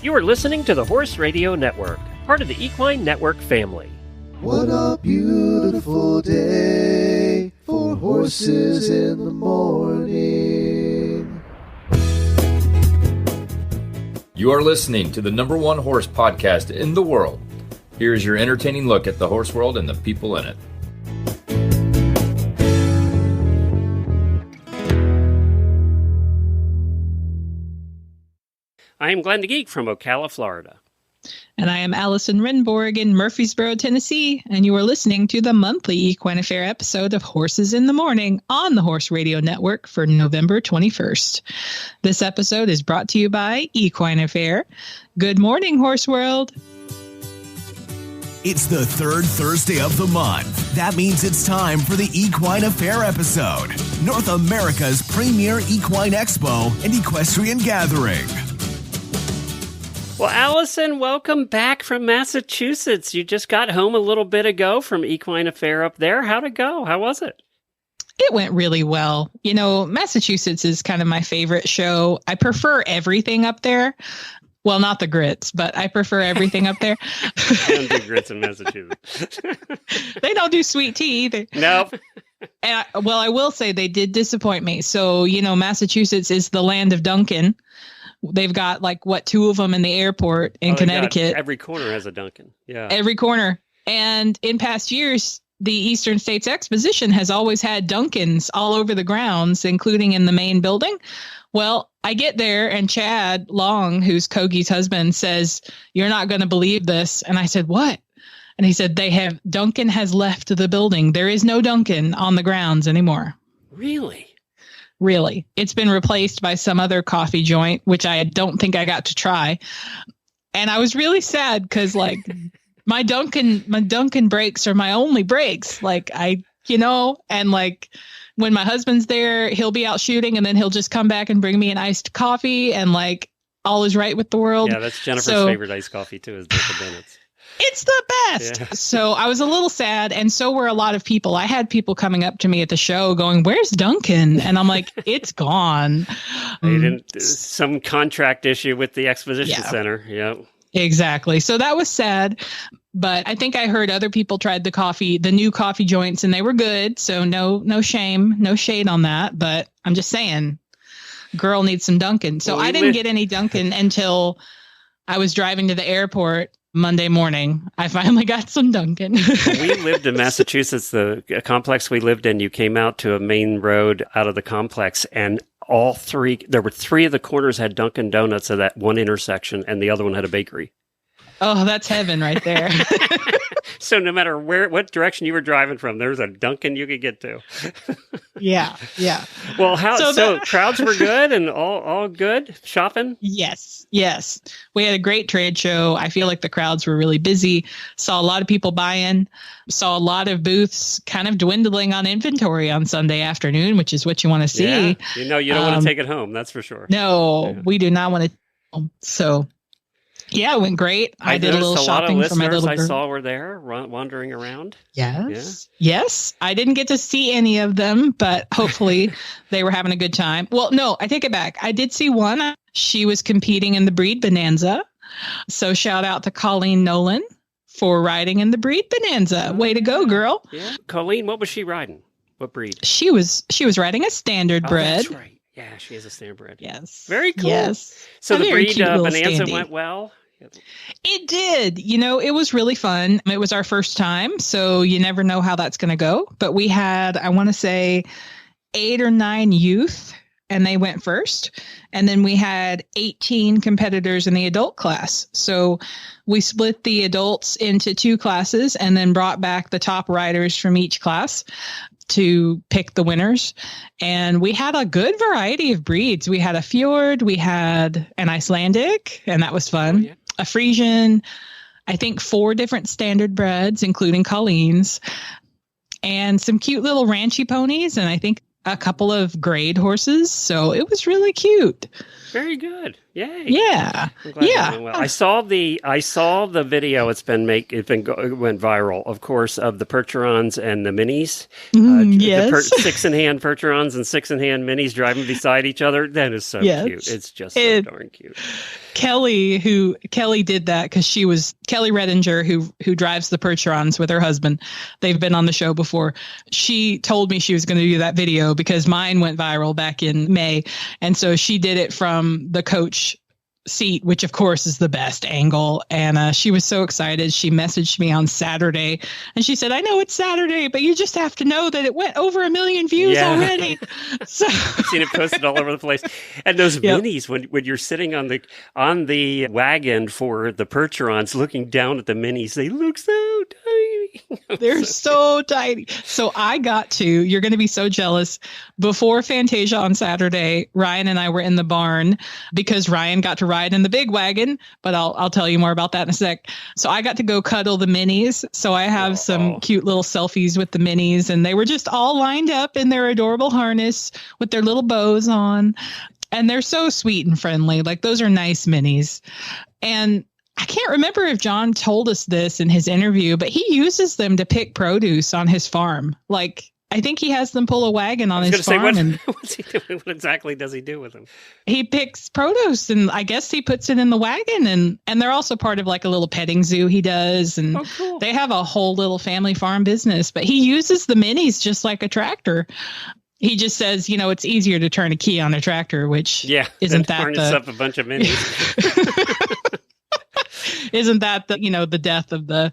You are listening to the Horse Radio Network, part of the Equine Network family. What a beautiful day for horses in the morning. You are listening to the #1 horse podcast in the world. Here is your entertaining look at the horse world and the people in it. I am Glenn the Geek from Ocala, Florida. And I am Allison Renborg in Murfreesboro, Tennessee, and you are listening to the monthly Equine Affaire episode of Horses in the Morning on the Horse Radio Network for November 21st. This episode is brought to you by Equine Affaire. Good morning, Horse World. It's the third Thursday of the month. That means it's time for the Equine Affaire episode, North America's premier equine expo and equestrian gathering. Well, Allison, welcome back from Massachusetts. You just got home a little bit ago from Equine Affaire up there. How'd it go? How was it? It went really well. You know, Massachusetts is kind of my favorite show. I prefer everything up there. Well, not the grits, but I prefer everything up there. I don't do grits in Massachusetts. They don't do sweet tea either. Nope. And I will say they did disappoint me. So, you know, Massachusetts is the land of Dunkin'. They've got two of them in the airport in Connecticut. Every corner has a Dunkin'. Yeah. Every corner. And in past years, the Eastern States Exposition has always had Dunkins all over the grounds, including in the main building. Well, I get there and Chad Long, who's Kogi's husband, says, "You're not going to believe this." And I said, "What?" And he said, Dunkin' has left the building. There is no Dunkin' on the grounds anymore. Really? Really. It's been replaced by some other coffee joint, which I don't think I got to try. And I was really sad because my Dunkin' breaks are my only breaks. And when my husband's there, he'll be out shooting and then he'll just come back and bring me an iced coffee and all is right with the world. Yeah, that's Jennifer's favorite iced coffee too, is Dunkin' Donuts. It's the best. Yeah. So I was a little sad, and so were a lot of people. I had people coming up to me at the show going, "Where's Dunkin'?" And I'm like, "It's gone." They didn't. Some contract issue with the exposition center. Yep. Exactly. So that was sad. But I think I heard other people tried the new coffee joints, and they were good. So no shame, no shade on that. But I'm just saying, girl needs some Dunkin'. So I didn't get any Dunkin' until I was driving to the airport Monday morning. I finally got some Dunkin'. We lived in Massachusetts, the complex we lived in. You came out to a main road out of the complex, and there were three of the corners had Dunkin' Donuts at that one intersection, and the other one had a bakery. Oh, that's heaven right there. So no matter what direction you were driving from, there was a Dunkin' you could get to. Yeah. Well, so crowds were good and all good shopping? Yes. We had a great trade show. I feel like the crowds were really busy. Saw a lot of people buy in. Saw a lot of booths kind of dwindling on inventory on Sunday afternoon, which is what you want to see. Yeah. You don't want to take it home. That's for sure. No, we do not want to. So. Yeah, it went great. I did a little shopping for my little girl. I saw were there wandering around. Yes. Yeah. Yes. I didn't get to see any of them, but hopefully they were having a good time. Well, no, I take it back. I did see one. She was competing in the Breed Bonanza. So shout out to Colleen Nolan for riding in the Breed Bonanza. Way to go, girl. Yeah. Colleen, what was she riding? What breed? She was riding a standard bred. That's right. Yeah, she is a standardbred. Yes. Very cool. Yes. So the Breed Bonanza went well? It did. You know, it was really fun. It was our first time, so you never know how that's going to go. But we had, I want to say, 8 or 9 youth, and they went first. And then we had 18 competitors in the adult class. So we split the adults into 2 classes and then brought back the top riders from each class to pick the winners. And we had a good variety of breeds. We had a Fjord, we had an Icelandic, and that was fun. Oh, yeah. A Frisian, I think 4 different standard breds, including Colleen's, and some cute little ranchy ponies, and I think a couple of grade horses. So it was really cute. Very good. Yay. Yeah. I'm glad that Yeah. went well. I saw the video. It went viral, of course, of the Percherons and the Minis. Yes. The 6-in-hand Percherons and 6-in-hand Minis driving beside each other. That is so cute. It's just so darn cute. Kelly did that because she was Kelly Redinger, who drives the Percherons with her husband. They've been on the show before. She told me she was going to do that video because mine went viral back in May. And so she did it from the coach seat, which of course is the best angle. And she was so excited. She messaged me on Saturday and she said, I know it's Saturday, but you just have to know that it went over 1 million views already. So I've seen it posted all over the place. And those minis, when you're sitting on the wagon for the Percherons looking down at the minis, they look so tiny. They're so tiny. So you're going to be so jealous. Before Fantasia on Saturday, Ryan and I were in the barn because Ryan got to ride in the big wagon, but I'll tell you more about that in a sec. So I got to go cuddle the minis. So I have some cute little selfies with the minis, and they were just all lined up in their adorable harness with their little bows on. And they're so sweet and friendly. Like, those are nice minis. And I can't remember if John told us this in his interview, but he uses them to pick produce on his farm. Like, I think he has them pull a wagon on his farm. What's he doing? What exactly does he do with them? He picks produce, and I guess he puts it in the wagon, and they're also part of like a little petting zoo he does. And cool. They have a whole little family farm business, but he uses the minis just like a tractor. He just says, it's easier to turn a key on a tractor, which isn't that harness up a bunch of minis. Isn't that the death of the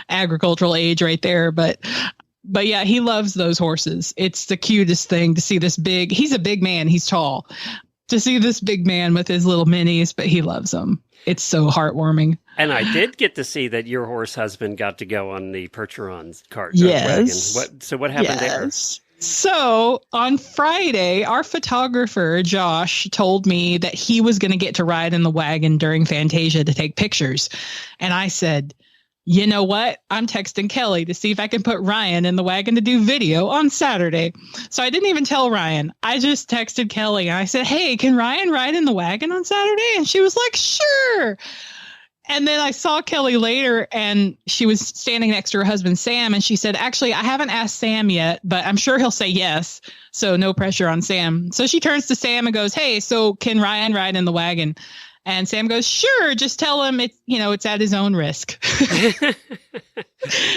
agricultural age right there? But yeah, he loves those horses. It's the cutest thing to see this he's a big man. He's tall. To see this big man with his little minis, but he loves them. It's so heartwarming. And I did get to see that your horse husband got to go on the Percheron's cart. Yes. Wagon. What happened there? So on Friday, our photographer, Josh, told me that he was going to get to ride in the wagon during Fantasia to take pictures. And I said, you know what? I'm texting Kelly to see if I can put Ryan in the wagon to do video on Saturday. So I didn't even tell Ryan. I just texted Kelly and I said, hey, can Ryan ride in the wagon on Saturday? And she was like, sure. And then I saw Kelly later, and she was standing next to her husband, Sam, and she said, actually, I haven't asked Sam yet, but I'm sure he'll say yes. So no pressure on Sam. So she turns to Sam and goes, hey, so can Ryan ride in the wagon? And Sam goes, sure, just tell him it's at his own risk.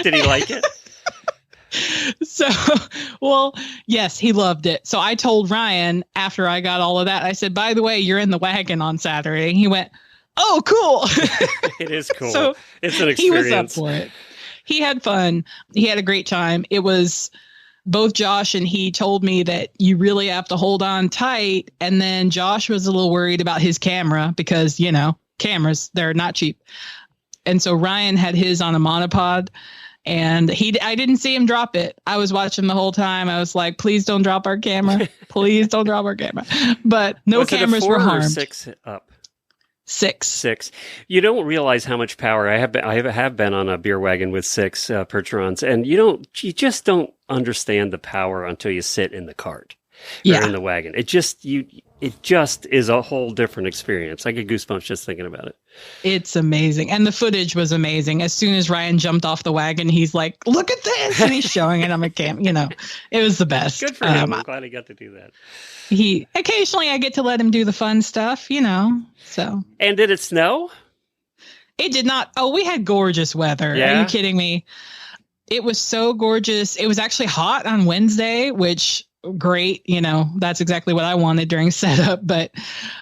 Did he like it? So, well, yes, he loved it. So I told Ryan after I got all of that, I said, by the way, you're in the wagon on Saturday. And he went, oh, cool. It is cool. So it's an experience. He was up for it. He had fun. He had a great time. It was both Josh and he told me that you really have to hold on tight. And then Josh was a little worried about his camera because, cameras, they're not cheap. And so Ryan had his on a monopod, and I didn't see him drop it. I was watching the whole time. I was like, please don't drop our camera. Please don't drop our camera. But no cameras were harmed. 6 up? 6. You don't realize how much power I have been on a beer wagon with 6 Percherons, and you just don't understand the power until you sit in the cart or in the wagon. It just is a whole different experience. I get goosebumps just thinking about it. It's amazing. And the footage was amazing. As soon as Ryan jumped off the wagon, he's like, look at this. And he's showing it on a cam. It was the best. Good for him. I'm glad he got to do that. Occasionally I get to let him do the fun stuff, so. And did it snow? It did not. Oh, we had gorgeous weather. Yeah? Are you kidding me? It was so gorgeous. It was actually hot on Wednesday, which great. That's exactly what I wanted during setup.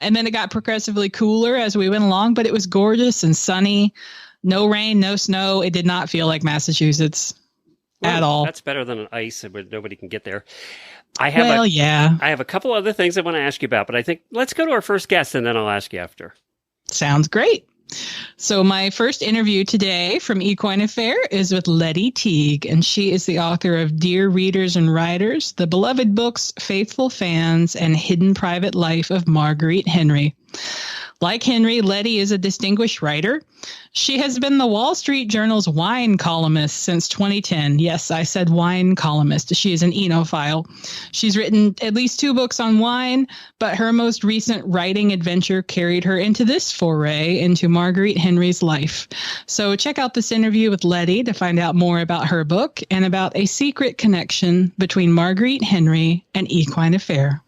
And then it got progressively cooler as we went along, but it was gorgeous and sunny. No rain, no snow. It did not feel like Massachusetts at all. That's better than an ice where nobody can get there. I have a couple other things I want to ask you about, but I think let's go to our first guest and then I'll ask you after. Sounds great. So my first interview today from Equine Affaire is with Lettie Teague, and she is the author of Dear Readers and Writers, the beloved books Faithful Fans, and Hidden Private Life of Marguerite Henry. Like Henry, Lettie is a distinguished writer. She has been the Wall Street Journal's wine columnist since 2010. Yes, I said wine columnist. She is an enophile. She's written at least 2 books on wine, but her most recent writing adventure carried her into this foray into Marguerite Henry's life. So check out this interview with Lettie to find out more about her book and about a secret connection between Marguerite Henry and Equine Affaire.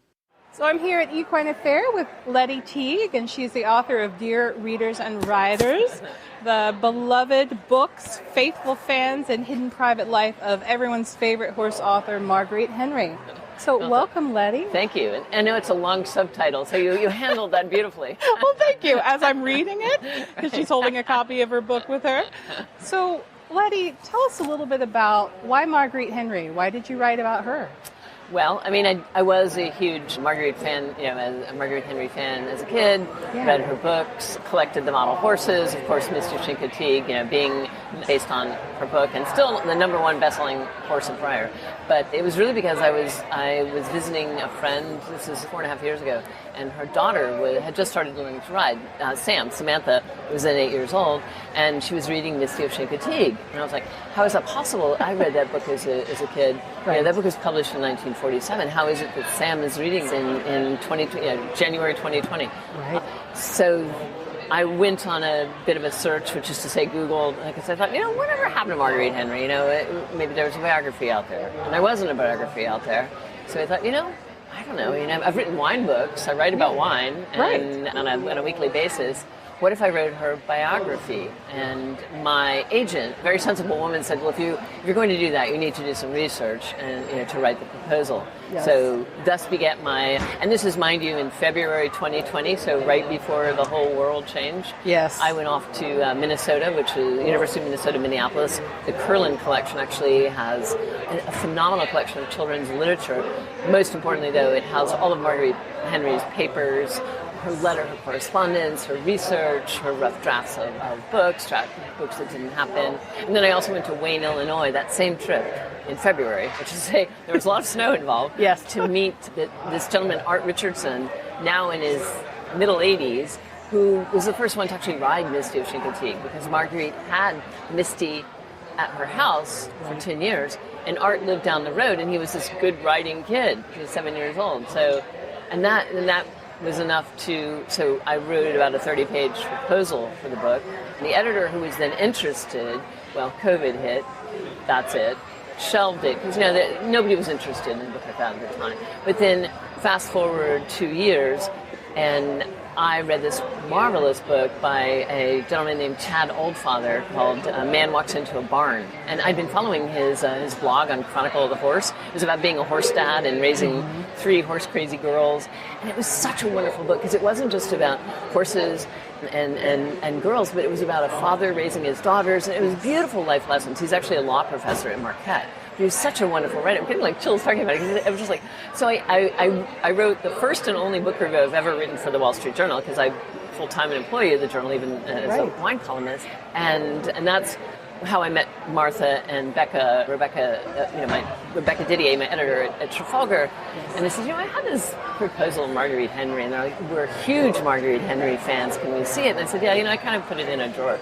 So I'm here at Equine Affaire with Lettie Teague, and she's the author of Dear Readers and Riders, the beloved books, faithful fans, and hidden private life of everyone's favorite horse author, Marguerite Henry. So welcome, Lettie. Thank you. And I know it's a long subtitle, so you handled that beautifully. Well, thank you. As I'm reading it, because she's holding a copy of her book with her. So, Lettie, tell us a little bit about why Marguerite Henry? Why did you write about her? Well, I mean, I was a huge Marguerite fan, a Marguerite Henry fan as a kid. Yeah. Read her books, collected the model horses, of course, Mr. Teague, being based on her book, and still the #1 best-selling horse and rider. But it was really because I was visiting a friend. This is 4.5 years ago, and her daughter had just started learning to ride. Samantha was then 8 years old, and she was reading Misty of Chincoteague, and I was like, "How is that possible? I read that book as a kid. Right. That book was published in 1947. How is it that Sam is reading in January 2020?" Right. So I went on a bit of a search, which is to say Googled, because I thought, whatever happened to Marguerite Henry? Maybe there was a biography out there. And there wasn't a biography out there. So I thought, I don't know. I've written wine books. I write about wine on a weekly basis. What if I wrote her biography? And my agent, very sensible woman, said, well, if you're going to do that, you need to do some research and to write the proposal. Yes. So thus begat and this is, mind you, in February 2020, so right before the whole world changed. Yes. I went off to Minnesota, which is University of Minnesota, Minneapolis. The Curlin collection actually has a phenomenal collection of children's literature. Most importantly, though, it has all of Marguerite Henry's papers, her letter, her correspondence, her research, her rough drafts of books that didn't happen. And then I also went to Wayne, Illinois, that same trip in February, which is to say there was a lot of snow involved, yes, to meet this gentleman, Art Richardson, now in his middle 80s, who was the first one to actually ride Misty of Chincoteague, because Marguerite had Misty at her house for 10 years, and Art lived down the road, and he was this good riding kid. He was 7 years old. So, and that was enough so I wrote about a 30-page proposal for the book. And the editor, who was then interested, COVID hit, that's it, shelved it, because nobody was interested in a book like that at the time. But then fast forward 2 years, and I read this marvelous book by a gentleman named Chad Oldfather called Man Walks Into a Barn. And I'd been following his blog on Chronicle of the Horse. It was about being a horse dad and raising 3 horse-crazy girls. And it was such a wonderful book, because it wasn't just about horses and girls, but it was about a father raising his daughters. And it was beautiful life lessons. He's actually a law professor at Marquette. He was such a wonderful writer. I'm getting chills talking about it. I was just like, so I wrote the first and only book review I've ever written for the Wall Street Journal, because I'm full-time an employee of the Journal, even as a wine columnist. And that's how I met Martha and Rebecca Didier, my editor at Trafalgar. And they said, I had this proposal of Marguerite Henry, and they're like, we're huge Marguerite Henry fans. Can we see it? And I said, I kind of put it in a drawer.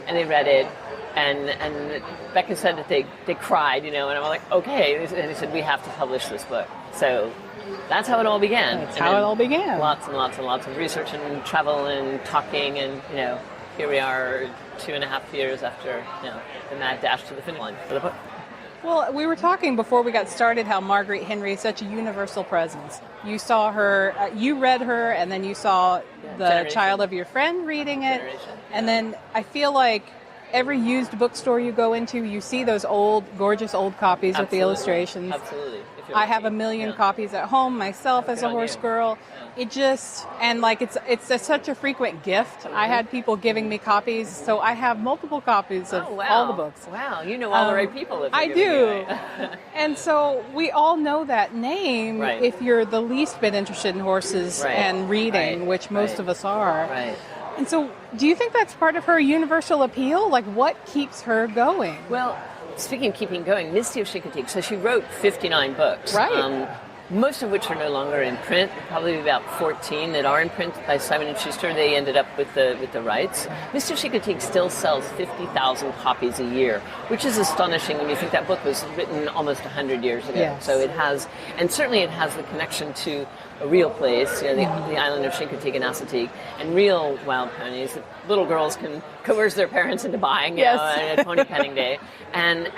And they read it. And Becca said that they cried, and I'm like, okay. And they said, we have to publish this book. So that's how it all began. That's how it all began. Lots and lots and lots of research and travel and talking, and here we are 2.5 years after the mad dash to the finish line for the book. Well, we were talking before we got started how Marguerite Henry is such a universal presence. You saw her, you read her, and then you saw the child of your friend reading it, and then I feel like every used bookstore you go into, you see those gorgeous old copies with the illustrations. Absolutely. I have 1 million copies at home myself as a horse girl. It just, and it's such a frequent gift. Mm-hmm. I had people giving me copies, so I have multiple copies of all the books. Wow, you know all the right people. I do. And so we all know that name if you're the least bit interested in horses and reading, which most of us are. Right. And so do you think that's part of her universal appeal? What keeps her going? Well, speaking of keeping going, Misty of Chincoteague, so she wrote 59 books. Right. most of which are no longer in print. Probably about 14 that are in print by Simon & Schuster. They ended up with the rights. Misty of Chincoteague still sells 50,000 copies a year, which is astonishing when you think that book was written almost 100 years ago. Yes. So it has, and certainly it has the connection to a real place, the island of Chincoteague and Assateague, and real wild ponies that little girls can coerce their parents into buying, at pony penning day. And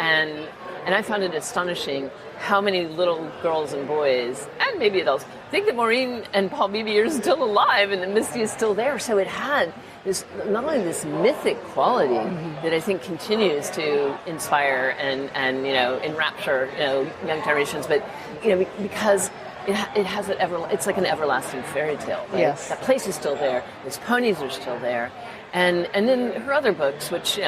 I found it astonishing how many little girls and boys, and maybe adults, think that Maureen and Paul Beebe are still alive and that Misty is still there. So it had this, not only this mythic quality that I think continues to inspire and enrapture young generations, but because it has it's like an everlasting fairy tale. Right? Yes. That place is still there. Those ponies are still there, and then her other books, which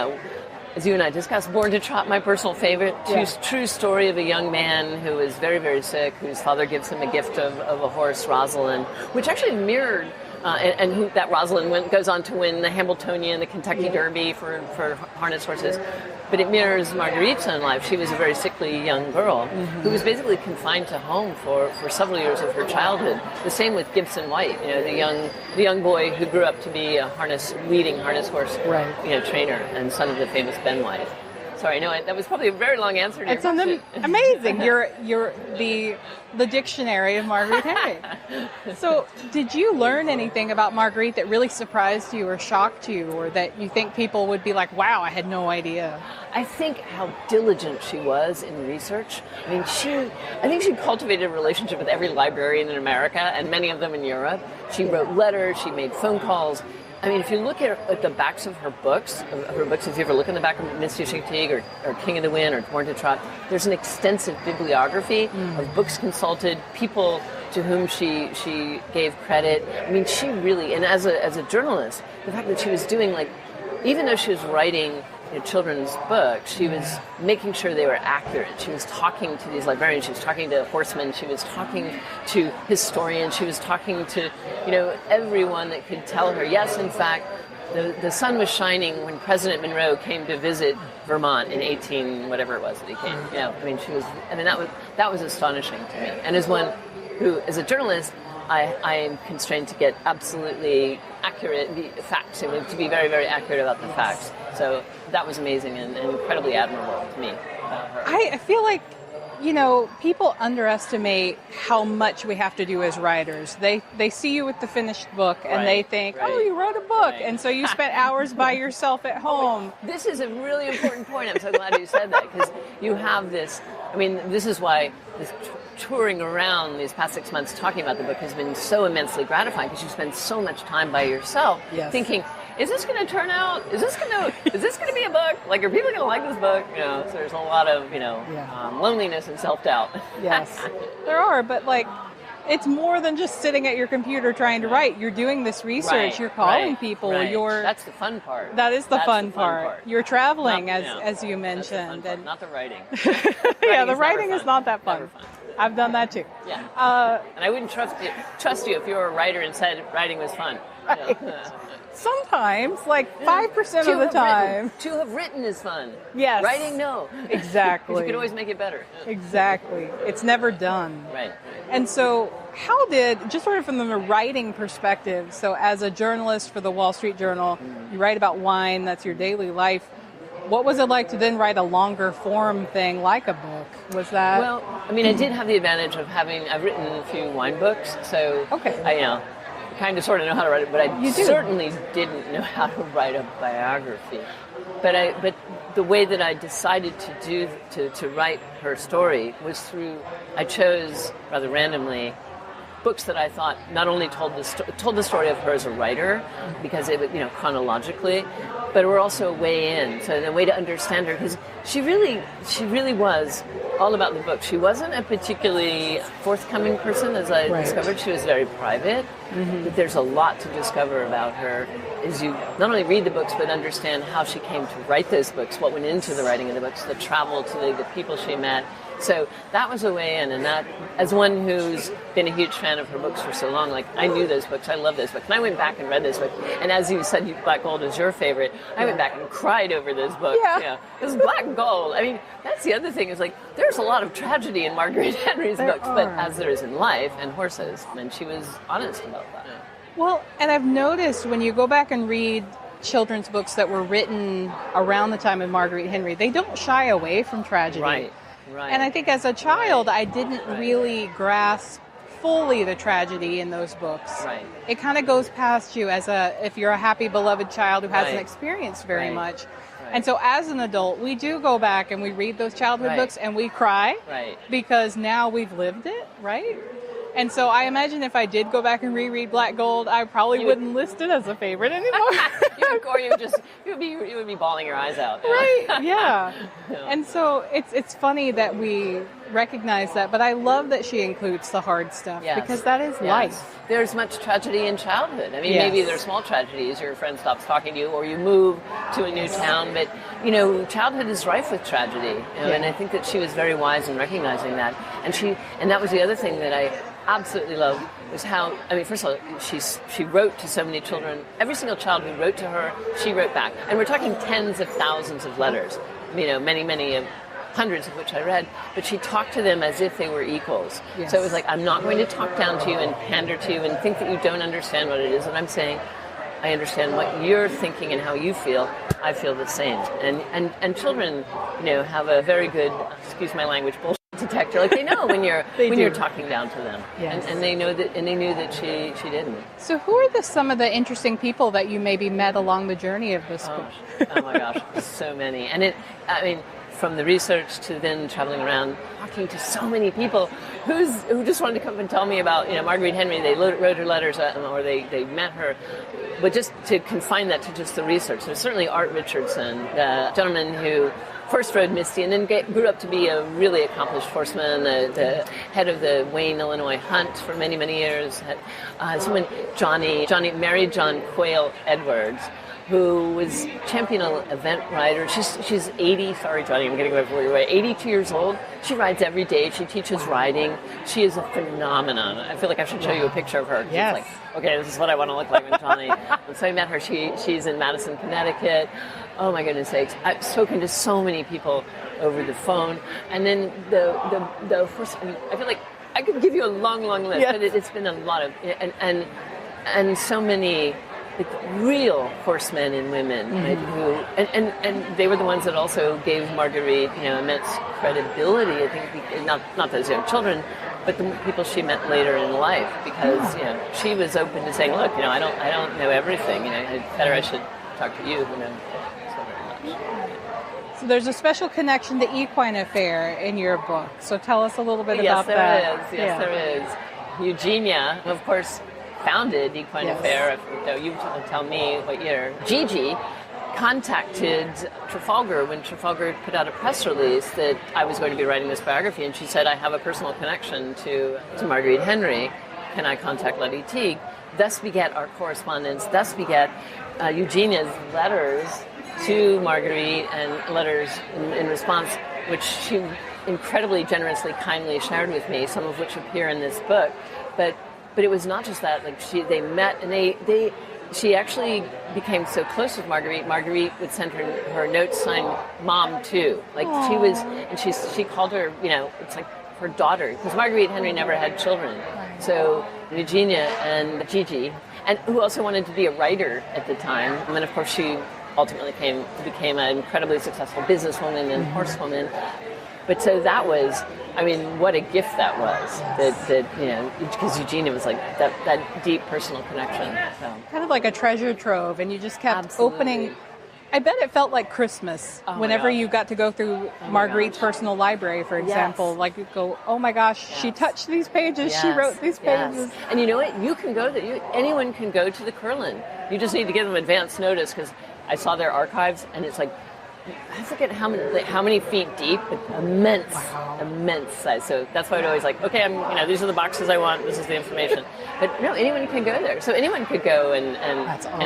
as you and I discussed, Born to Trot, my personal favorite. True story of a young man who is very, very sick, whose father gives him a gift of a horse, Rosalind, which actually mirrored, and who that Rosalind goes on to win the Hambletonian, the Kentucky Derby for harness horses. But it mirrors Marguerite's own life. She was a very sickly young girl who was basically confined to home for several years of her childhood. The same with Gibson White, the young boy who grew up to be a leading harness horse trainer and son of the famous Ben White. Sorry, no, that was probably a very long answer to your question. Amazing. You're the dictionary of Marguerite Henry. So, did you learn anything about Marguerite that really surprised you or shocked you, or that you think people would be like, wow, I had no idea? I think how diligent she was in research. I mean, I think she cultivated a relationship with every librarian in America and many of them in Europe. She wrote letters, she made phone calls. I mean, if you look at the backs of her books, if you ever look in the back of Misty of Chincoteague or King of the Wind or Born to Trot, there's an extensive bibliography of books consulted, people to whom she gave credit. I mean, she really, and as a journalist, the fact that she was doing, even though she was writing children's books, she was making sure they were accurate. She was talking to these librarians, she was talking to horsemen, she was talking to historians, she was talking to, everyone that could tell her, yes, in fact, the sun was shining when President Monroe came to visit Vermont in 18, whatever it was that he came. That was astonishing to me. And as one who, as a journalist, I am constrained to get absolutely accurate facts, to be very, very accurate about the facts. So that was amazing and incredibly admirable to me about her. I feel like, people underestimate how much we have to do as writers. They see you with the finished book and they think, oh, you wrote a book. Right. And so you spent hours by yourself at home. This is a really important point. I'm so glad you said that, because you have this, this is why this touring around these past 6 months talking about the book has been so immensely gratifying, because you spend so much time by yourself thinking, is this going to turn out? Is this going to be a book? Are people going to like this book? So there's a lot of, loneliness and self-doubt. Yes, there are, but it's more than just sitting at your computer trying to write. You're doing this research. Right, you're calling people. Right. You're. That's the fun part. That is the fun part. You're traveling, as you mentioned, and not the writing. The writing is not that fun. I've done that too. Yeah. And I wouldn't trust you if you were a writer and said writing was fun. Right. Sometimes, 5% of the time. To have written is fun. Yes. Writing, no. Exactly. You can always make it better. Exactly. It's never done. Right. And so, how just sort of from the writing perspective, so as a journalist for the Wall Street Journal, you write about wine, that's your daily life. What was it like to then write a longer form thing like a book? Was that? Well, I did have the advantage of I've written a few wine books, so I kind of sort of know how to write it, but I certainly didn't know how to write a biography. But the way that I decided to write her story was I chose rather randomly books that I thought not only told the story of her as a writer, because it was, chronologically, but were also a way in, so a way to understand her, because she really was all about the book. She wasn't a particularly forthcoming person, as I discovered. She was very private, but there's a lot to discover about her as you not only read the books, but understand how she came to write those books, what went into the writing of the books, the travel to the people she met. So that was a way in, and that, as one who's been a huge fan of her books for so long, I knew those books, I love those books, and I went back and read those books, and as you said, Black Gold was your favorite, I went back and cried over those books. It was Black Gold. That's the other thing, is there's a lot of tragedy in Marguerite Henry's books, but as there is in life and horses, and she was honest about that. Well, and I've noticed when you go back and read children's books that were written around the time of Marguerite Henry, they don't shy away from tragedy. Right. And I think as a child, I didn't really grasp fully the tragedy in those books. Right. It kind of goes past you if you're a happy, beloved child who hasn't experienced very much. And so as an adult, we do go back and we read those childhood books and we cry because now we've lived it, right? And so I imagine if I did go back and reread Black Gold, I probably wouldn't list it as a favorite anymore. you would be bawling your eyes out. Right, yeah. And so it's funny that we recognize that, but I love that she includes the hard stuff because that is life. There's much tragedy in childhood. I mean, maybe there's small tragedies. Your friend stops talking to you, or you move to a new town. But childhood is rife with tragedy, and I think that she was very wise in recognizing that. And that was the other thing that I absolutely loved was how. I mean, first of all, she wrote to so many children. Every single child who wrote to her, she wrote back, and we're talking tens of thousands of letters. Many. Hundreds of which I read, but she talked to them as if they were equals. So it was like, I'm not going to talk down to you and pander to you and think that you don't understand what it is. And I'm saying, I understand what you're thinking and how you feel. I feel the same. And children, have a very good, excuse my language, bullshit detector. Like they know when you're talking down to them. Yes. And they know that, and they knew that she didn't. So who are some of the interesting people that you maybe met along the journey of this book? Oh my gosh, so many. And from the research to then traveling around, talking to so many people who just wanted to come and tell me about, Marguerite Henry. They wrote her letters or they met her. But just to confine that to just the research, there's certainly Art Richardson, the gentleman who first rode Misty and then grew up to be a really accomplished horseman, the head of the Wayne, Illinois hunt for many, many years. Johnny married John Quayle Edwards, who was champion event rider. She's 80. Sorry, Johnny, I'm getting away. 82 years old. She rides every day. She teaches riding. She is a phenomenon. I feel like I should show you a picture of her. Yes. It's like, okay, this is what I want to look like with Johnny. And so I met her. She's in Madison, Connecticut. Oh my goodness sakes! I've spoken to so many people over the phone, and then the first. I feel like I could give you a long list, but it's been a lot of and so many. Real horsemen and women, right, who and they were the ones that also gave Marguerite, immense credibility. I think not those young children, but the people she met later in life, because she was open to saying, look, I don't know everything. I should talk to you, who know so very much. So there's a special connection to Equine Affaire in your book. So tell us a little bit about that. Yes, there is. Eugenia, of course, founded Equine Affaire. You tell me what year. Gigi contacted Trafalgar when Trafalgar put out a press release that I was going to be writing this biography, and she said, I have a personal connection to Marguerite Henry. Can I contact Lettie Teague? Thus begat our correspondence. Thus begat Eugenia's letters to Marguerite and letters in response, which she incredibly generously, kindly shared with me, some of which appear in this book. But it was not just that. Like they met, and she actually became so close with Marguerite. Marguerite would send her notes signed "Mom" too. Like Aww. She was, and she called her. It's like her daughter, because Marguerite Henry never had children. So Eugenia and Gigi, and who also wanted to be a writer at the time. And then of course she ultimately became an incredibly successful businesswoman and horsewoman. But so that was, what a gift that was. That because Eugenia was like that deep personal connection. So. Kind of like a treasure trove, and you just kept opening. I bet it felt like Christmas whenever you got to go through Marguerite's personal library, for example. Yes. Like you go, oh my gosh, she touched these pages, she wrote these pages. And you know what? You can go there. Anyone can go to the Curlin. You just need to give them advance notice, because I saw their archives, and it's like, I forget how many feet deep, but immense size. So that's why I'd always like, okay, these are the boxes I want. This is the information. But no, anyone can go there. So anyone could go and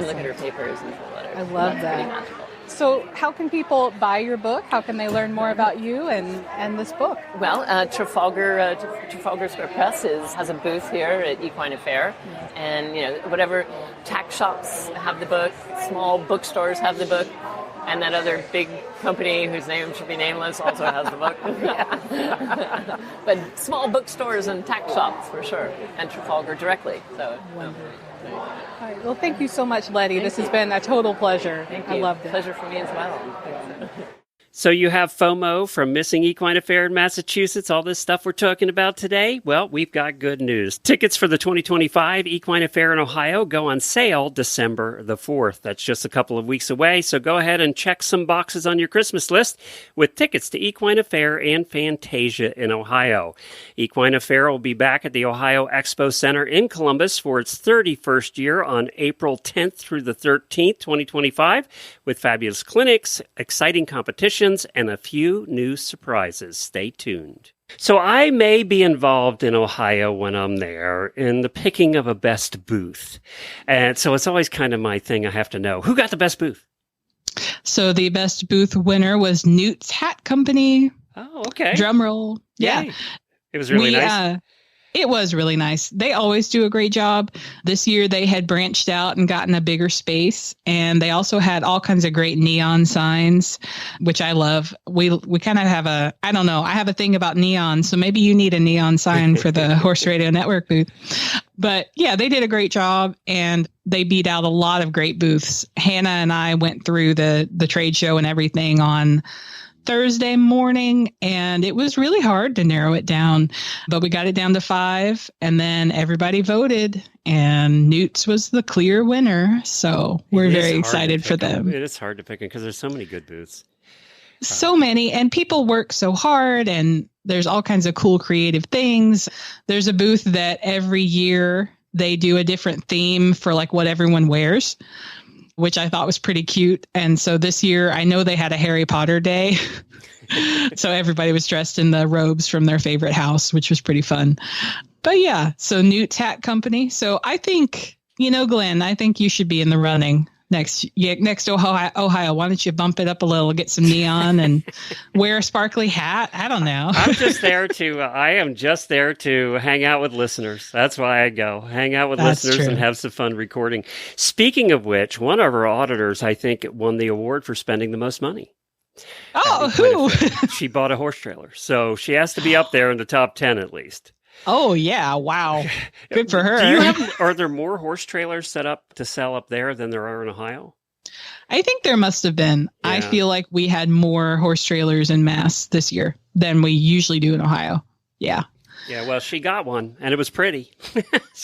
look at her papers and her letters. I love that. Pretty magical. So how can people buy your book? How can they learn more about you and this book? Well, Trafalgar Square Press has a booth here at Equine Affaire, and whatever tack shops have the book, small bookstores have the book. And that other big company whose name should be nameless also has the book. But small bookstores and tack shops for sure, and Trafalgar directly. So. All right. Well, thank you so much, Lettie. This has been a total pleasure. Thank you. I loved it. Pleasure for me as well. So you have FOMO from missing Equine Affaire in Massachusetts, all this stuff we're talking about today? Well, we've got good news. Tickets for the 2025 Equine Affaire in Ohio go on sale December the 4th. That's just a couple of weeks away, so go ahead and check some boxes on your Christmas list with tickets to Equine Affaire and Fantasia in Ohio. Equine Affaire will be back at the Ohio Expo Center in Columbus for its 31st year on April 10th through the 13th, 2025, with fabulous clinics, exciting competitions, and a few new surprises. Stay tuned. So I may be involved in Ohio when I'm there in the picking of a best booth. And so it's always kind of my thing. I have to know who got the best booth. So the best booth winner was Newt's Hat Company. Oh, okay. Drum roll. Yeah. Yay. It was really nice. It was really nice. They always do a great job. This year they had branched out and gotten a bigger space, and they also had all kinds of great neon signs, which I love. We kind of have I have a thing about neon, so maybe you need a neon sign for the Horse Radio Network booth. But yeah, they did a great job, and they beat out a lot of great booths. Hannah and I went through the trade show and everything on Thursday morning, and it was really hard to narrow it down, but we got it down to 5, and then everybody voted, and Newt's was the clear winner. So we're very excited for them. It is hard to pick them because there's so many good booths. So many, and people work so hard, and there's all kinds of cool creative things. There's a booth that every year they do a different theme for like what everyone wears, which I thought was pretty cute. And so this year, I know they had a Harry Potter day. So everybody was dressed in the robes from their favorite house, which was pretty fun. But yeah, so Newt's Hat Company. So I think, Glenn, I think you should be in the running next Ohio. Why don't you bump it up a little, get some neon and wear a sparkly hat? I don't know. I am just there to hang out with listeners. That's why I go hang out with listeners and have some fun recording. Speaking of which, one of our auditors, I think, won the award for spending the most money. Oh, who? She bought a horse trailer. So she has to be up there in the top 10 at least. Oh, yeah. Wow. Good for her. Are there more horse trailers set up to sell up there than there are in Ohio? I think there must have been. Yeah. I feel like we had more horse trailers in Mass this year than we usually do in Ohio. Yeah. Yeah, well, she got one, and it was pretty.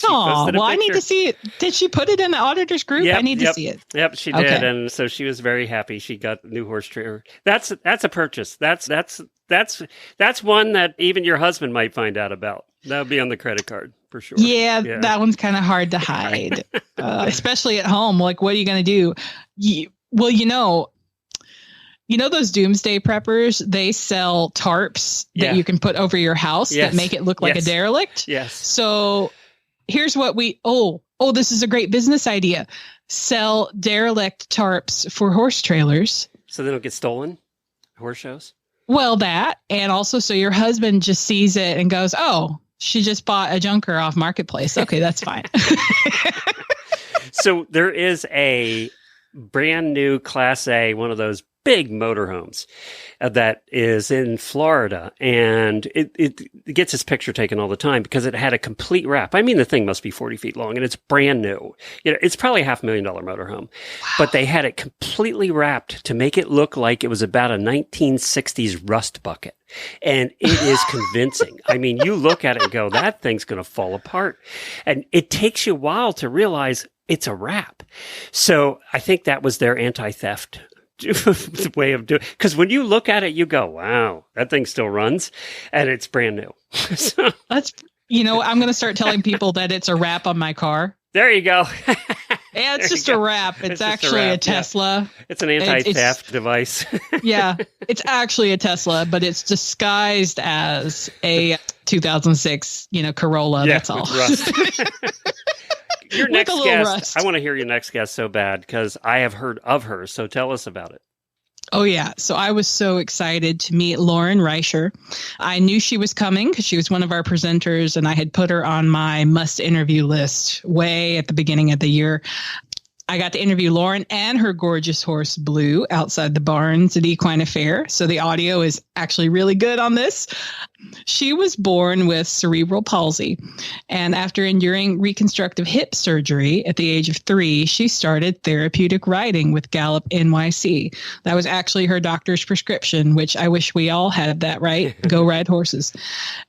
Oh, well, I need to see it. Did she put it in the auditors group? Yep, I need to see it. Yep, she did, okay. And so she was very happy. She got a new horse trailer. That's a purchase. That's one that even your husband might find out about. That would be on the credit card for sure. Yeah. That one's kind of hard to hide, especially at home. Like, what are you going to do? Those doomsday preppers, they sell tarps that you can put over your house that make it look like a derelict. Yes. So here's what this is a great business idea. Sell derelict tarps for horse trailers. So they don't get stolen? Horse shows? Well, that, and also so your husband just sees it and goes, oh, she just bought a junker off Marketplace. Okay, that's fine. So there is a brand new Class A, one of those big motorhomes that is in Florida, and it gets its picture taken all the time because it had a complete wrap. I mean, the thing must be 40 feet long, and it's brand new. It's probably a $500,000 motorhome, but they had it completely wrapped to make it look like it was about a 1960s rust bucket. And it is convincing. I mean, you look at it and go, that thing's going to fall apart. And it takes you a while to realize it's a wrap. So I think that was their anti-theft way of doing, because when you look at it, you go, wow, that thing still runs and it's brand new. So, that's, I'm going to start telling people that it's a wrap on my car. There you go. Yeah, it's just a wrap. It's actually a Tesla. Yeah. It's an anti-theft device. Yeah, it's actually a Tesla, but it's disguised as a 2006, Corolla. Yeah, that's all. Your next guest, I want to hear your next guest so bad because I have heard of her. So tell us about it. Oh, yeah. So I was so excited to meet Lauren Reischer. I knew she was coming because she was one of our presenters, and I had put her on my must interview list way at the beginning of the year. I got to interview Lauren and her gorgeous horse, Blue, outside the barns at Equine Affaire. So the audio is actually really good on this. She was born with cerebral palsy. And after enduring reconstructive hip surgery at the age of 3, she started therapeutic riding with Gallop NYC. That was actually her doctor's prescription, which I wish we all had that, right? Go ride horses.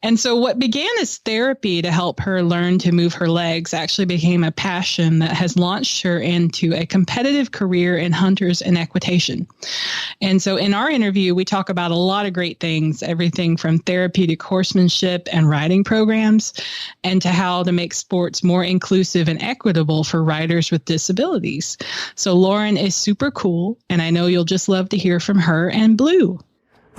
And so what began as therapy to help her learn to move her legs actually became a passion that has launched her into a competitive career in hunters and equitation. And so in our interview, we talk about a lot of great things, everything from therapeutic horsemanship and riding programs, and to how to make sports more inclusive and equitable for riders with disabilities. So Lauren is super cool, and I know you'll just love to hear from her and Blue.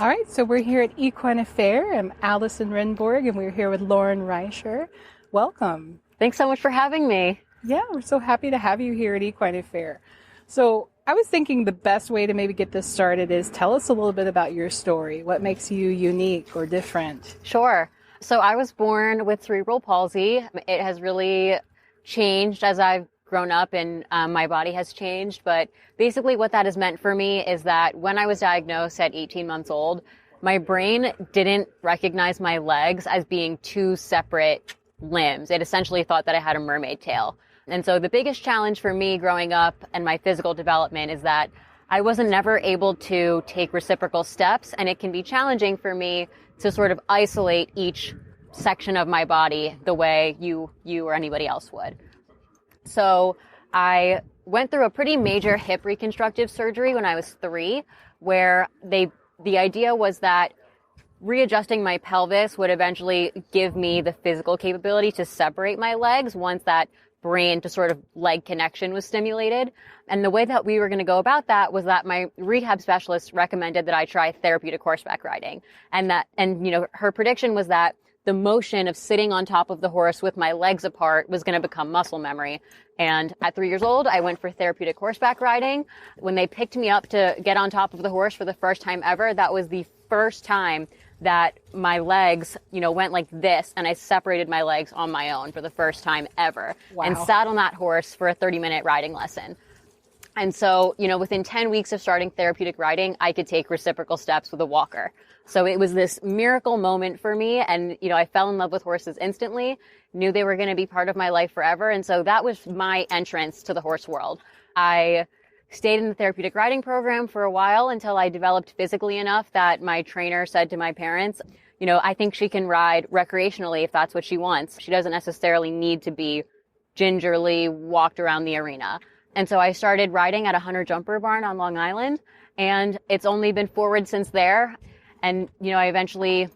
All right, so we're here at Equine Affaire. I'm Allison Renborg, and we're here with Lauren Reischer. Welcome. Thanks so much for having me. Yeah, we're so happy to have you here at Equine Affaire. So I was thinking the best way to maybe get this started is tell us a little bit about your story. What makes you unique or different? Sure. So I was born with cerebral palsy. It has really changed as I've grown up and my body has changed. But basically what that has meant for me is that when I was diagnosed at 18 months old, my brain didn't recognize my legs as being two separate limbs. It essentially thought that I had a mermaid tail. And so the biggest challenge for me growing up and my physical development is that I wasn't never able to take reciprocal steps, and it can be challenging for me to sort of isolate each section of my body the way you or anybody else would. So I went through a pretty major hip reconstructive surgery when I was 3, where the idea was that readjusting my pelvis would eventually give me the physical capability to separate my legs once that brain to sort of leg connection was stimulated. And the way that we were going to go about that was that my rehab specialist recommended that I try therapeutic horseback riding. And her prediction was that the motion of sitting on top of the horse with my legs apart was going to become muscle memory. And at 3 years old, I went for therapeutic horseback riding. When they picked me up to get on top of the horse for the first time ever, that was the first time that my legs, went like this, and I separated my legs on my own for the first time ever. Wow. And sat on that horse for a 30-minute riding lesson. And so, within 10 weeks of starting therapeutic riding, I could take reciprocal steps with a walker. So it was this miracle moment for me. And, I fell in love with horses instantly, knew they were going to be part of my life forever. And so that was my entrance to the horse world. I stayed in the therapeutic riding program for a while until I developed physically enough that my trainer said to my parents, I think she can ride recreationally if that's what she wants. She doesn't necessarily need to be gingerly walked around the arena. And so I started riding at a hunter jumper barn on Long Island, and it's only been forward since there. And, I eventually,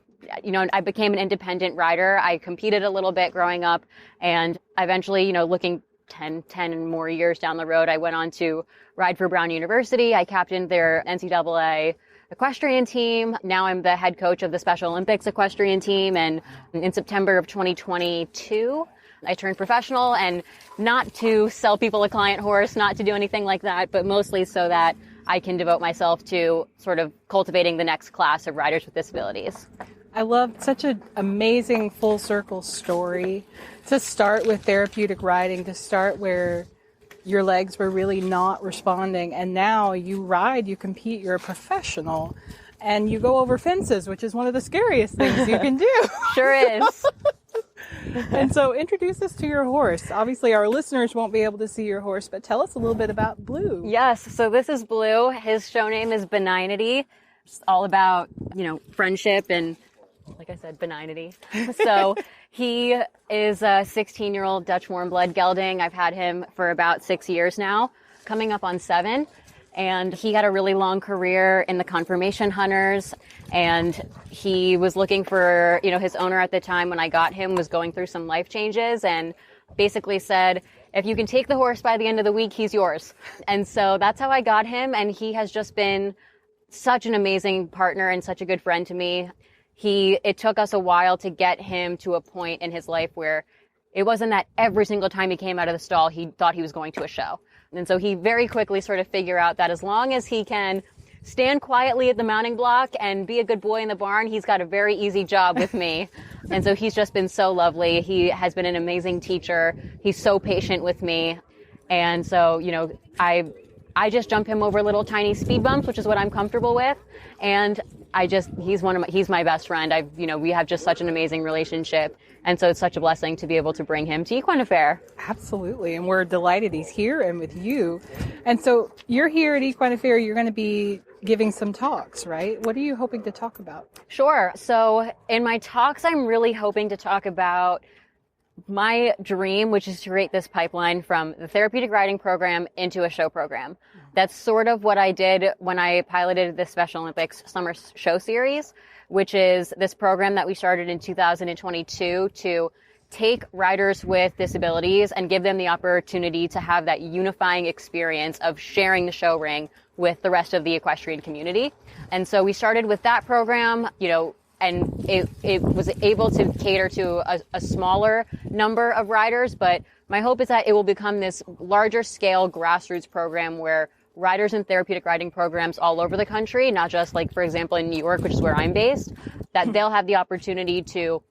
I became an independent rider. I competed a little bit growing up, and eventually, looking 10 and more years down the road, I went on to ride for Brown University. I captained their NCAA equestrian team. Now I'm the head coach of the Special Olympics equestrian team. And in September of 2022, I turned professional, and not to sell people a client horse, not to do anything like that, but mostly so that I can devote myself to sort of cultivating the next class of riders with disabilities. I love such an amazing full circle story to start with therapeutic riding, to start where your legs were really not responding. And now you ride, you compete, you're a professional, and you go over fences, which is one of the scariest things you can do. Sure is. And so introduce us to your horse. Obviously, our listeners won't be able to see your horse, but tell us a little bit about Blue. Yes. So this is Blue. His show name is Benignity. It's all about, friendship and, like I said, benignity. So he is a 16-year-old Dutch warm-blood gelding. I've had him for about 6 years now, coming up on 7. And he had a really long career in the conformation hunters. And he was looking for, his owner at the time when I got him was going through some life changes, and basically said, if you can take the horse by the end of the week, he's yours. And so that's how I got him. And he has just been such an amazing partner and such a good friend to me. It took us a while to get him to a point in his life where it wasn't that every single time he came out of the stall, he thought he was going to a show. And so he very quickly sort of figured out that as long as he can stand quietly at the mounting block and be a good boy in the barn, he's got a very easy job with me. And so he's just been so lovely. He has been an amazing teacher. He's so patient with me. And so, I just jump him over little tiny speed bumps, which is what I'm comfortable with. And he's my best friend. We have just such an amazing relationship. And so it's such a blessing to be able to bring him to Equine Affaire. Absolutely. And we're delighted he's here and with you. And so you're here at Equine Affaire. You're going to be giving some talks, right? What are you hoping to talk about? Sure. So in my talks, I'm really hoping to talk about my dream, which is to create this pipeline from the therapeutic riding program into a show program. That's sort of what I did when I piloted the Special Olympics Summer Show Series, which is this program that we started in 2022 to take riders with disabilities and give them the opportunity to have that unifying experience of sharing the show ring with the rest of the equestrian community. And so we started with that program, and it was able to cater to a smaller number of riders, but my hope is that it will become this larger scale grassroots program where riders in therapeutic riding programs all over the country, not just like, for example, in New York, which is where I'm based, that they'll have the opportunity to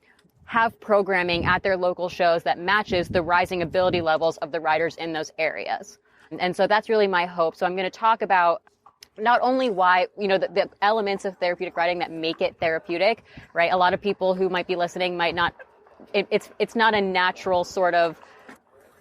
have programming at their local shows that matches the rising ability levels of the riders in those areas. And so that's really my hope. So I'm going to talk about not only why, the elements of therapeutic riding that make it therapeutic, right? A lot of people who might be listening might not, it's not a natural sort of,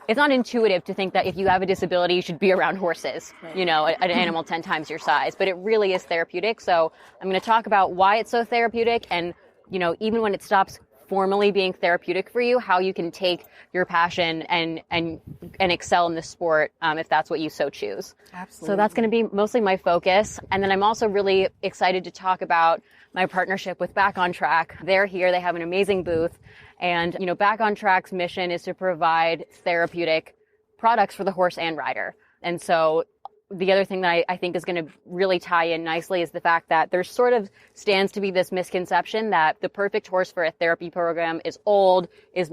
it's not intuitive to think that if you have a disability, you should be around horses, right. An animal 10 times your size, but it really is therapeutic. So I'm going to talk about why it's so therapeutic and, even when it stops formally being therapeutic for you, how you can take your passion and excel in the sport if that's what you so choose. Absolutely. So that's going to be mostly my focus. And then I'm also really excited to talk about my partnership with Back on Track. They're here. They have an amazing booth. And, Back on Track's mission is to provide therapeutic products for the horse and rider. And so the other thing that I think is going to really tie in nicely is the fact that there sort of stands to be this misconception that the perfect horse for a therapy program is old,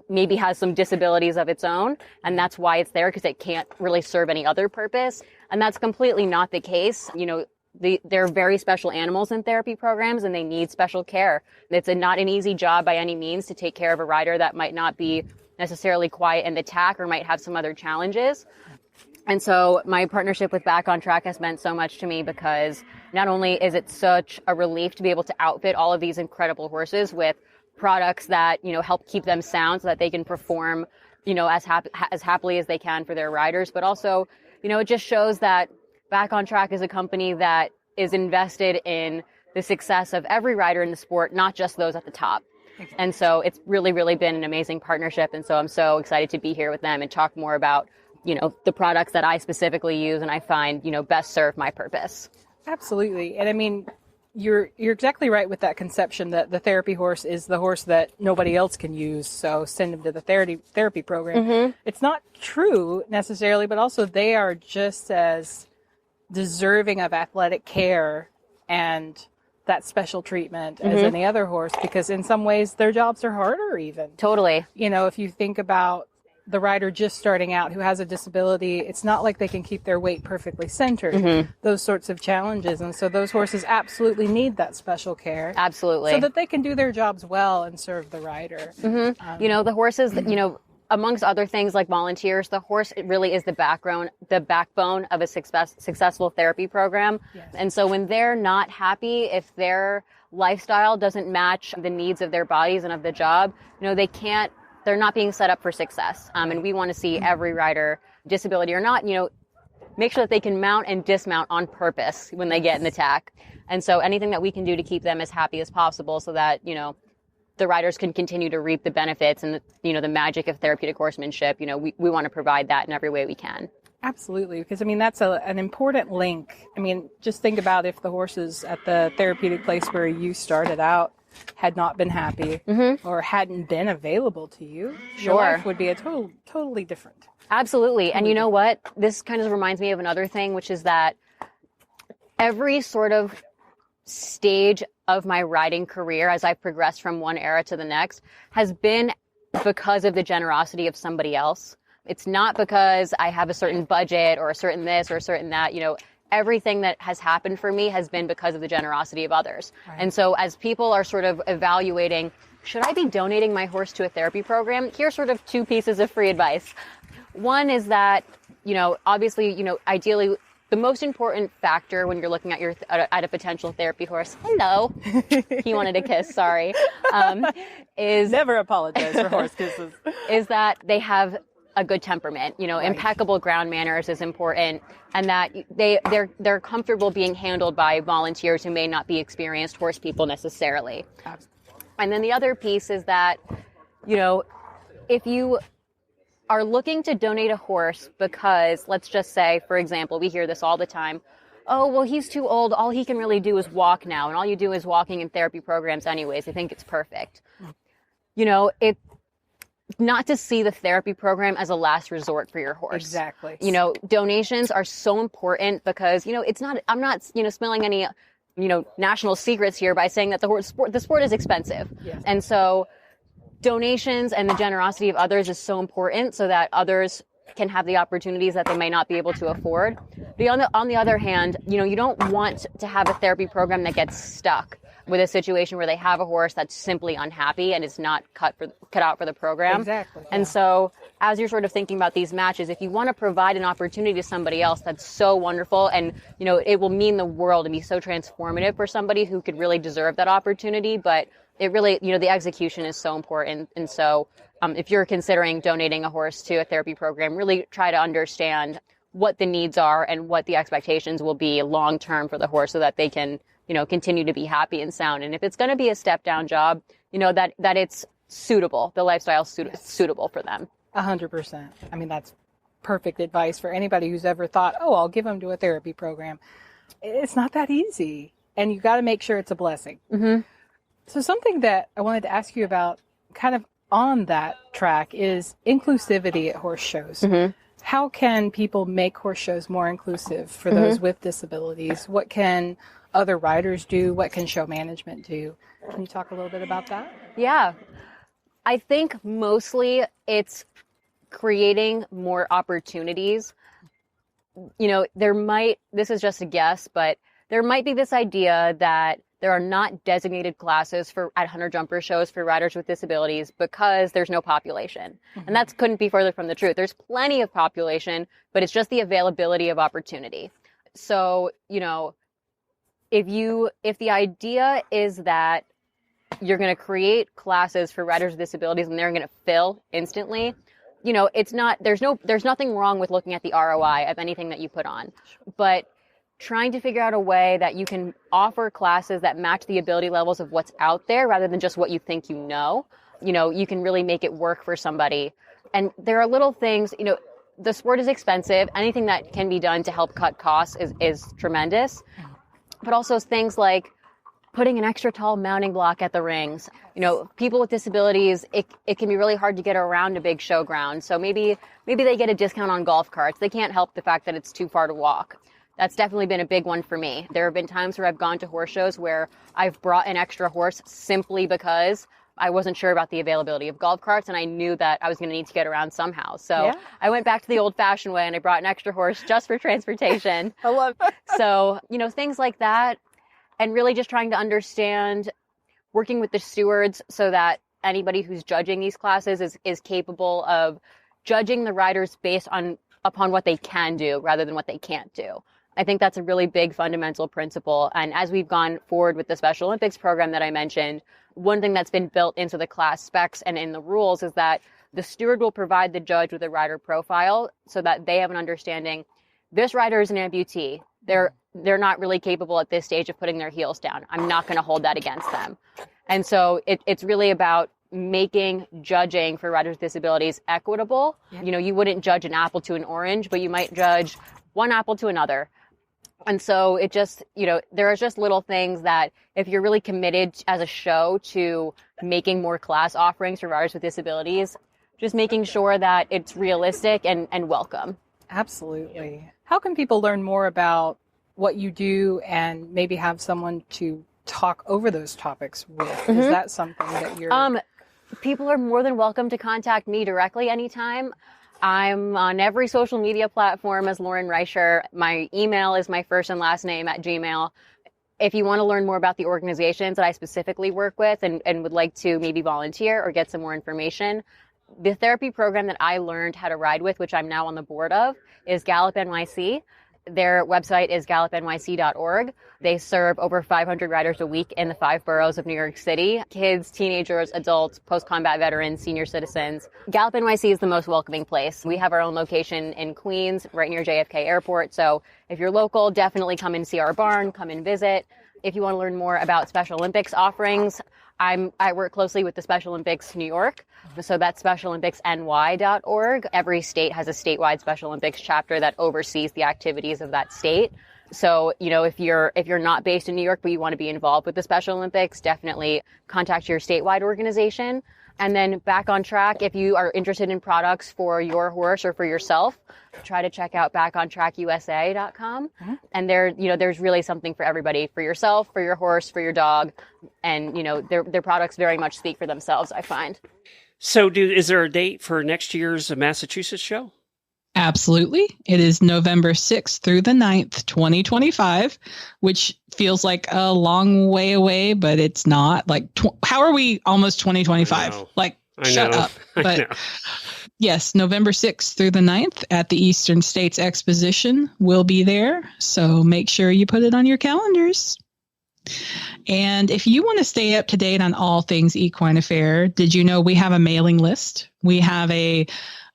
maybe has some disabilities of its own, and that's why it's there because it can't really serve any other purpose. And that's completely not the case. They're very special animals in therapy programs and they need special care. It's not an easy job by any means to take care of a rider that might not be necessarily quiet in the tack or might have some other challenges. And so my partnership with Back on Track has meant so much to me because not only is it such a relief to be able to outfit all of these incredible horses with products that, help keep them sound so that they can perform, as happily as they can for their riders, but also, it just shows that Back on Track is a company that is invested in the success of every rider in the sport, not just those at the top. Exactly. And so it's really, really been an amazing partnership. And so I'm so excited to be here with them and talk more about the products that I specifically use and I find, best serve my purpose. Absolutely. And I mean, you're exactly right with that conception that the therapy horse is the horse that nobody else can use. So send them to the therapy program. Mm-hmm. It's not true necessarily, but also they are just as deserving of athletic care and that special treatment as any other horse, because in some ways their jobs are harder even. Totally. If you think about the rider just starting out who has a disability, it's not like they can keep their weight perfectly centered, those sorts of challenges. And so those horses absolutely need that special care. Absolutely. So that they can do their jobs well and serve the rider. The horses, amongst other things like volunteers, the horse really is the backbone of a successful therapy program. Yes. And so when they're not happy, if their lifestyle doesn't match the needs of their bodies and of the job, they're not being set up for success. And we want to see every rider, disability or not, make sure that they can mount and dismount on purpose when they get in the tack. And so anything that we can do to keep them as happy as possible so that, the riders can continue to reap the benefits and the magic of therapeutic horsemanship, we want to provide that in every way we can. Absolutely, because that's an important link. Just think about if the horses at the therapeutic place where you started out had not been happy or hadn't been available to you, your life would be a totally different. Absolutely. And you know what? This kind of reminds me of another thing, which is that every sort of stage of my riding career as I've progressed from one era to the next has been because of the generosity of somebody else. It's not because I have a certain budget or a certain this or a certain that, everything that has happened for me has been because of the generosity of others. Right. And so as people are sort of evaluating, should I be donating my horse to a therapy program? Here's sort of two pieces of free advice. One is that obviously, ideally, the most important factor when you're looking at at a potential therapy horse, hello, he wanted a kiss, sorry, is Never apologize for horse kisses. is that they have a good temperament. Impeccable ground manners is important, and that they're comfortable being handled by volunteers who may not be experienced horse people necessarily. Absolutely. And then the other piece is that, if you are looking to donate a horse because, let's just say, for example, we hear this all the time, oh, well, he's too old, all he can really do is walk now, and all you do is walking in therapy programs anyways, I think it's perfect. It not to see the therapy program as a last resort for your horse. Exactly. Donations are so important because, I'm not, spilling any, national secrets here by saying that the sport is expensive. Yes. And so donations and the generosity of others is so important so that others can have the opportunities that they may not be able to afford. But on the other hand, you don't want to have a therapy program that gets stuck with a situation where they have a horse that's simply unhappy and is not cut out for the program. Exactly. And so as you're sort of thinking about these matches, if you want to provide an opportunity to somebody else, that's so wonderful. And, it will mean the world and be so transformative for somebody who could really deserve that opportunity. But it really, the execution is so important. And so if you're considering donating a horse to a therapy program, really try to understand what the needs are and what the expectations will be long term for the horse so that they can, continue to be happy and sound. And if it's going to be a step down job, that it's suitable, the lifestyle suitable for them. 100%. I mean, that's perfect advice for anybody who's ever thought, oh, I'll give them to a therapy program. It's not that easy. And you got to make sure it's a blessing. Mm-hmm. So something that I wanted to ask you about kind of on that track is inclusivity at horse shows. Mm-hmm. How can people make horse shows more inclusive for those with disabilities? What can other riders do? What can show management do? Can you talk a little bit about that? Yeah. I think mostly it's creating more opportunities. This is just a guess, but there might be this idea that there are not designated classes at hunter jumper shows for riders with disabilities because there's no population. Mm-hmm. And that couldn't be further from the truth. There's plenty of population, but it's just the availability of opportunity. So, if the idea is that you're going to create classes for riders with disabilities and they're going to fill instantly, there's nothing wrong with looking at the ROI of anything that you put on. But trying to figure out a way that you can offer classes that match the ability levels of what's out there rather than just what you think you can really make it work for somebody. And there are little things, the sport is expensive. Anything that can be done to help cut costs is tremendous. But also things like putting an extra tall mounting block at the rings. People with disabilities, it can be really hard to get around a big showground. So maybe they get a discount on golf carts. They can't help the fact that it's too far to walk. That's definitely been a big one for me. There have been times where I've gone to horse shows where I've brought an extra horse simply because I wasn't sure about the availability of golf carts and I knew that I was going to need to get around somehow. So I went back to the old-fashioned way and I brought an extra horse just for transportation. I love it. So, things like that, and really just trying to understand, working with the stewards so that anybody who's judging these classes is capable of judging the riders based upon what they can do rather than what they can't do. I think that's a really big fundamental principle. And as we've gone forward with the Special Olympics program that I mentioned, one thing that's been built into the class specs and in the rules is that the steward will provide the judge with a rider profile so that they have an understanding. This rider is an amputee. They're not really capable at this stage of putting their heels down. I'm not going to hold that against them. And so it's really about making judging for riders with disabilities equitable. Yeah. You wouldn't judge an apple to an orange, but you might judge one apple to another. And so it just, there are just little things that if you're really committed as a show to making more class offerings for riders with disabilities, just making sure that it's realistic and welcome. Absolutely. How can people learn more about what you do and maybe have someone to talk over those topics with? Mm-hmm. Is that something that you're... People are more than welcome to contact me directly anytime. I'm on every social media platform as Lauren Reischer. My email is my first and last name @gmail. If you want to learn more about the organizations that I specifically work with and would like to maybe volunteer or get some more information, The therapy program that I learned how to ride with, which I'm now on the board of, is Gallop NYC. Their website is gallopnyc.org. They serve over 500 riders a week in the 5 boroughs of New York City. Kids, teenagers, adults, post-combat veterans, senior citizens. Gallop NYC is the most welcoming place. We have our own location in Queens, right near JFK Airport. So if you're local, definitely come and see our barn, come and visit. If you want to learn more about Special Olympics offerings, I work closely with the Special Olympics New York. So that's specialolympicsny.org. Every state has a statewide Special Olympics chapter that oversees the activities of that state. So, if you're not based in New York, but you want to be involved with the Special Olympics, definitely contact your statewide organization. And then Back on Track, if you are interested in products for your horse or for yourself, try to check out backontrackusa.com. Mm-hmm. And there's really something for everybody, for yourself, for your horse, for your dog. And, their products very much speak for themselves, I find. So is there a date for next year's Massachusetts show? Absolutely. It is November 6th through the 9th, 2025, which feels like a long way away, but it's not. Like, how are we almost 2025? Like, shut up. But yes, November 6th through the 9th at the Eastern States Exposition. We'll be there. So make sure you put it on your calendars. And if you want to stay up to date on all things Equine Affaire, did you know we have a mailing list? We have a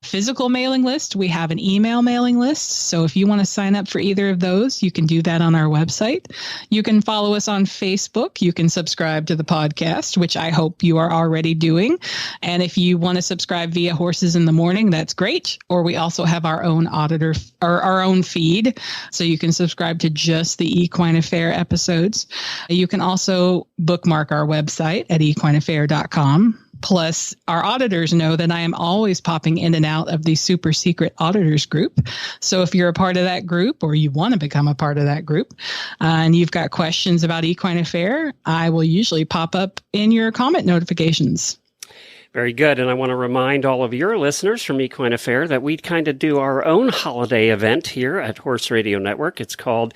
physical mailing list. We have an email mailing list. So if you want to sign up for either of those, you can do that on our website. You can follow us on Facebook. You can subscribe to the podcast, which I hope you are already doing. And if you want to subscribe via Horses in the Morning, that's great. Or we also have our own auditor or our own feed. So you can subscribe to just the Equine Affaire episodes. You can also bookmark our website at equineaffaire.com. Plus, our auditors know that I am always popping in and out of the super secret auditors group. So if you're a part of that group or you want to become a part of that group and you've got questions about Equine Affaire, I will usually pop up in your comment notifications. Very good. And I want to remind all of your listeners from Equine Affaire that we kind of do our own holiday event here at Horse Radio Network. It's called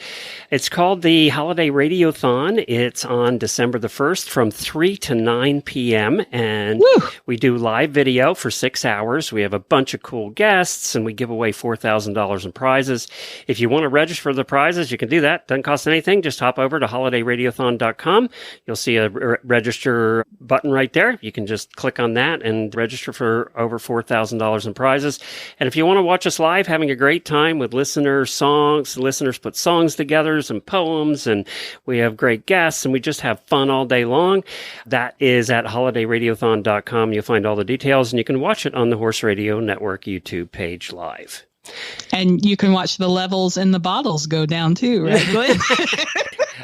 the Holiday Radiothon. It's on December the 1st from 3 to 9 p.m. And we do live video for 6 hours. We have a bunch of cool guests and we give away $4,000 in prizes. If you want to register for the prizes, you can do that. Doesn't cost anything. Just hop over to holidayradiothon.com. You'll see a register button right there. You can just click on that and register for over $4,000 in prizes. And if you want to watch us live, having a great time with listener songs, listeners put songs together, some poems, and we have great guests, and we just have fun all day long. That is at holidayradiothon.com. You'll find all the details, and you can watch it on the Horse Radio Network YouTube page live. And you can watch the levels in the bottles go down too, right, Glenn?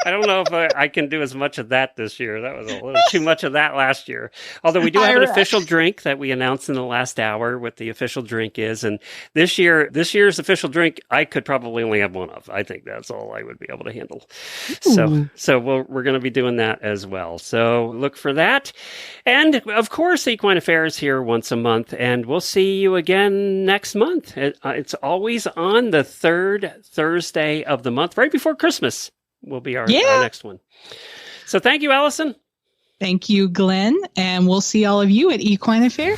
I don't know if I can do as much of that this year. That was a little too much of that last year. Although we do have an official drink that we announced in the last hour what the official drink is. And this year's official drink, I could probably only have one of. I think that's all I would be able to handle. Ooh. So we're going to be doing that as well. So look for that. And of course, Equine Affaire is here once a month, and we'll see you again next month. It's always on the third Thursday of the month, right before Christmas. Will be our next one. So thank you, Allison. Thank you, Glenn. And we'll see all of you at Equine Affaire.